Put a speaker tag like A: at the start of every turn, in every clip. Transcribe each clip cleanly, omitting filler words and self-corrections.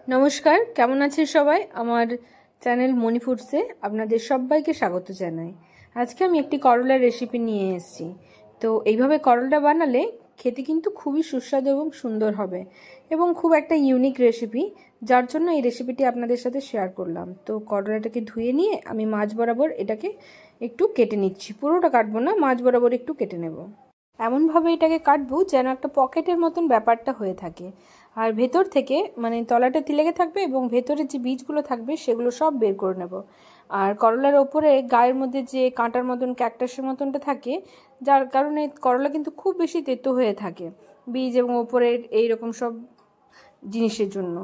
A: নমস্কার, কেমন আছেন সবাই? আমার চ্যানেল মনি ফুডসে আপনাদের সবাইকে স্বাগত জানাই। আজকে আমি একটি করলার রেসিপি নিয়ে এসেছি। তো এইভাবে করলা বানালে খেতে কিন্তু খুবই সুস্বাদু এবং সুন্দর হবে এবং খুব একটা ইউনিক রেসিপি, যার জন্য এই রেসিপিটি আপনাদের সাথে শেয়ার করলাম। তো করলাটাকে ধুয়ে নিয়ে আমি মাঝ বরাবর এটাকে একটু কেটে নিচ্ছি। পুরোটা কাটবো না, মাঝ বরাবর একটু কেটে নেব। এমনভাবে এটাকে কাটবো যেন একটা পকেটের মতন ব্যাপারটা হয়ে থাকে, আর ভেতর থেকে মানে তলাটা লেগে থাকবে এবং ভেতরে যে বীজগুলো থাকবে সেগুলো সব বের করে নেব। আর করলার ওপরে গায়ের মধ্যে যে কাঁটার মতন ক্যাকটাসের মতনটা থাকে, যার কারণে করলা কিন্তু খুব বেশি তেতো হয়ে থাকে বীজ এবং ওপরের এইরকম সব জিনিসের জন্য।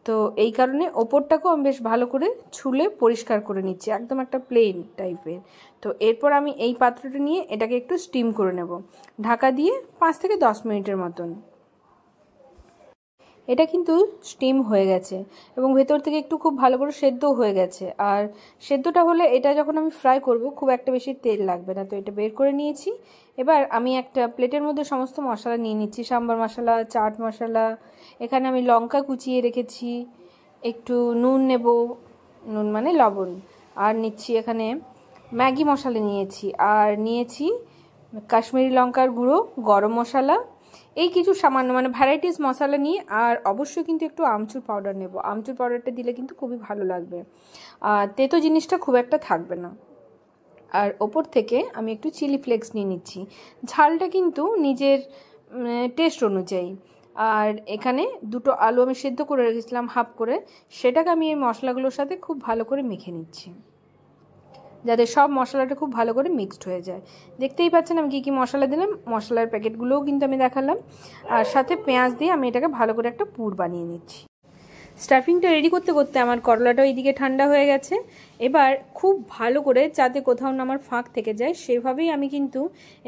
A: তো এই কারণে ওপরটাকেও আমি বেশ ভালো করে ছুলে পরিষ্কার করে নিচ্ছি, একদম একটা প্লেন টাইপের। তো এরপর আমি এই পাত্রটা নিয়ে এটাকে একটু স্টিম করে নেব ঢাকা দিয়ে 5 থেকে 10 মিনিটের মতন। এটা কিন্তু স্টিম হয়ে গেছে এবং ভেতর থেকে একটু খুব ভালো করে সেদ্ধও হয়ে গেছে। আর সেদ্ধটা হলে এটা যখন আমি ফ্রাই করব খুব একটা বেশি তেল লাগবে না। তো এটা বের করে নিয়েছি। এবার আমি একটা প্লেটের মধ্যে সমস্ত মশলা নিয়ে নিচ্ছি। সাম্বার মশলা, চাট মশলা, এখানে আমি লঙ্কা কুচিয়ে রেখেছি, একটু নুন নেব, নুন মানে লবণ, আর নিচ্ছি এখানে ম্যাগি মশলা নিয়েছি, আর নিয়েছি কাশ্মীরি লঙ্কার গুঁড়ো, গরম মশলা, এই কিছু সামান্য মানে ভ্যারাইটিস মশলা নিয়ে, আর অবশ্যই কিন্তু একটু আমচুর পাউডার নেব। আমচুর পাউডারটা দিলে কিন্তু খুবই ভালো লাগবে, আর তেতো জিনিসটা খুব একটা থাকবে না। আর ওপর থেকে আমি একটু চিলি ফ্লেক্স নিয়ে নিচ্ছি, ঝালটা কিন্তু নিজের টেস্ট অনুযায়ী। আর এখানে দুটো আলু আমি সেদ্ধ করে রেখেছিলাম হাফ করে, সেটাকে আমি এই মশলাগুলোর সাথে খুব ভালো করে মেখে নিচ্ছি, যাতে সব মশলাটা খুব ভালো করে মিক্সড হয়ে যায়। দেখতেই পাচ্ছেন আমি কী মশলা দিলাম, মশলার প্যাকেটগুলোও কিন্তু আমি দেখালাম। আর সাথে পেঁয়াজ দিয়ে আমি এটাকে ভালো করে একটা পুর বানিয়ে নিচ্ছি। স্টাফিংটা রেডি করতে করতে আমার করলাটাও এইদিকে ঠান্ডা হয়ে গেছে। এবার খুব ভালো করে যাতে কোথাও না আমার ফাঁক থেকে যায় সেভাবেই আমি কিন্তু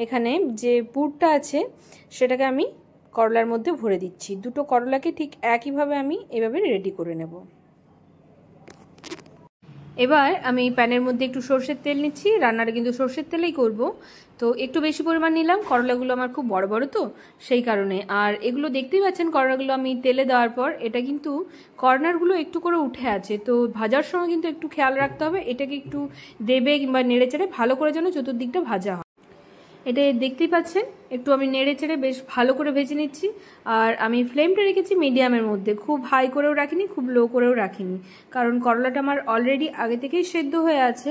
A: এখানে যে পুরটা আছে সেটাকে আমি করলার মধ্যে ভরে দিচ্ছি। দুটো করলাকে ঠিক একইভাবে আমি এভাবে রেডি করে নেব। এবার আমি প্যানের মধ্যে একটু সর্ষের তেল নিচ্ছি, রান্নাটা কিন্তু সর্ষের তেলেই করব। তো একটু বেশি পরিমাণ নিলাম, করলাগুলো আমার খুব বড় বড় তো সেই কারণে। আর এগুলো দেখতেই পাচ্ছেন করলাগুলো আমি তেলে দেওয়ার পর এটা কিন্তু কর্নারগুলো একটু করে উঠে আছে। তো ভাজার সময় কিন্তু একটু খেয়াল রাখতে হবে, এটাকে একটু দেবে কিংবা নেড়ে চেড়ে ভালো করে যেন চতুর্দিকটা ভাজা হয়। এটা দেখতেই পাচ্ছেন একটু আমি নেড়ে চেড়ে বেশ ভালো করে ভেজে নিচ্ছি। আর আমি ফ্লেমটা রেখেছি মিডিয়ামের মধ্যে, খুব হাই করেও রাখিনি, খুব লো করেও রাখিনি, কারণ করলাটা আমার অলরেডি আগে থেকেই সেদ্ধ হয়ে আছে।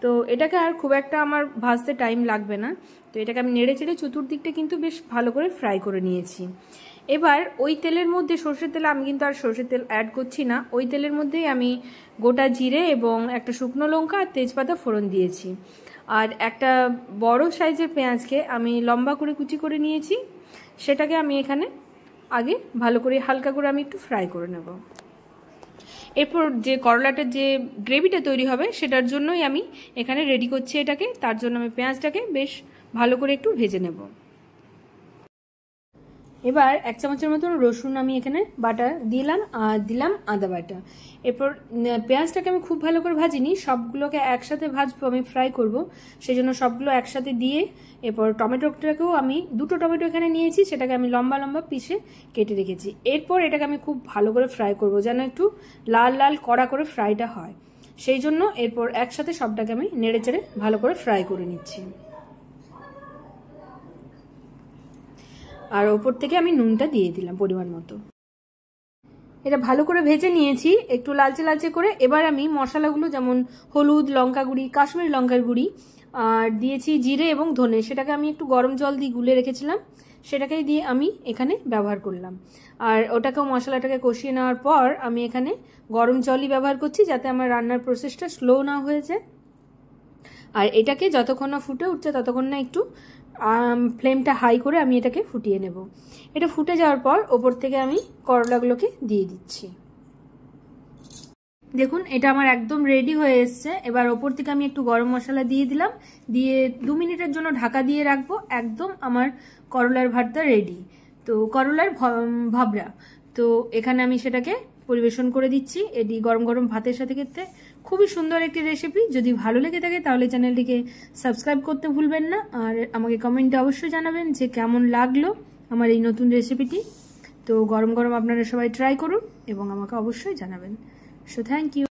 A: তো এটাকে আর খুব একটা আমার ভাজতে টাইম লাগবে না। তো এটাকে আমি নেড়ে চেড়ে চতুর্দিকটা কিন্তু বেশ ভালো করে ফ্রাই করে নিয়েছি। এবার ওই তেলের মধ্যে, সর্ষের তেল আমি কিন্তু আর সর্ষের তেল অ্যাড করছি না, ওই তেলের মধ্যেই আমি গোটা জিরে এবং একটা শুকনো লঙ্কা আর তেজপাতা ফোড়ন দিয়েছি। আর একটা বড় সাইজের পেঁয়াজকে আমি লম্বা করে কুচি করে নিয়েছি, সেটাকে আমি এখানে আগে ভালো করে হালকা করে আমি একটু ফ্রাই করে নেব। এরপর যে করলাটার যে গ্রেভিটা তৈরি হবে সেটার জন্যই আমি এখানে রেডি করছি এটাকে, তার জন্য আমি পেঁয়াজটাকে বেশ ভালো করে একটু ভেজে নেব। এবার 1 চামচের মতন রসুন আমি এখানে বাটা দিলাম, আর দিলাম আদা বাটা। এরপর পেঁয়াজটাকে আমি খুব ভালো করে ভাজিনি, সবগুলোকে একসাথে ভাজবো, আমি ফ্রাই করব, সেই জন্য সবগুলো একসাথে দিয়ে এরপর টমেটোটাকেও আমি দুটো টমেটো এখানে নিয়েছি, সেটাকে আমি লম্বা লম্বা পিসে কেটে রেখেছি। এরপর এটাকে আমি খুব ভালো করে ফ্রাই করব, যেন একটু লাল লাল কড়া করে ফ্রাইটা হয়, সেই জন্য এরপর একসাথে সবটাকে আমি নেড়ে চেড়ে ভালো করে ফ্রাই করে নিচ্ছি। আর ওপর থেকে আমি নুনটা দিয়ে দিলাম পরিমাণ মতো। এটা ভালো করে ভেজে নিয়েছি একটু লালচে লালচে করে। এবার আমি মশলাগুলো যেমন হলুদ, লঙ্কা গুঁড়ি, কাশ্মীরি লঙ্কার গুঁড়ি, আর দিয়েছি জিরে এবং ধনে, সেটাকে আমি একটু গরম জল দিয়ে গুলে রেখেছিলাম, সেটাকেই দিয়ে আমি এখানে ব্যবহার করলাম। আর ওটাকেও মশলাটাকে কষিয়ে নেওয়ার পর আমি এখানে গরম জলই ব্যবহার করছি, যাতে আমার রান্নার প্রসেসটা স্লো না হয়ে যায়। আর এটাকে যতক্ষণ না ফুটে উঠছে ততক্ষণ না একটু ফ্লেমটা হাই করে আমি এটাকে ফুটিয়ে নেব। এটা ফুটে যাওয়ার পর ওপর থেকে আমি করলাগুলোকে দিয়ে দিচ্ছি। দেখুন এটা আমার একদম রেডি হয়ে এসছে। এবার ওপর থেকে আমি একটু গরম মশলা দিয়ে দিলাম, দিয়ে 2 মিনিটের জন্য ঢাকা দিয়ে রাখবো। একদম আমার করলার ভর্তা রেডি। তো করলার ভাবরা, তো এখানে আমি সেটাকে পরিবেশন করে দিচ্ছি। এটি গরম গরম ভাতের সাথে খেতে খুবই সুন্দর একটি রেসিপি। যদি ভালো লেগে থাকে তাহলে চ্যানেলটিকে সাবস্ক্রাইব করতে ভুলবেন না, আর আমাকে কমেন্টে অবশ্যই জানাবেন যে কেমন লাগলো আমার এই নতুন রেসিপিটি। তো গরম গরম আপনারা সবাই ট্রাই করুন এবং আমাকে অবশ্যই জানাবেন। So thank you.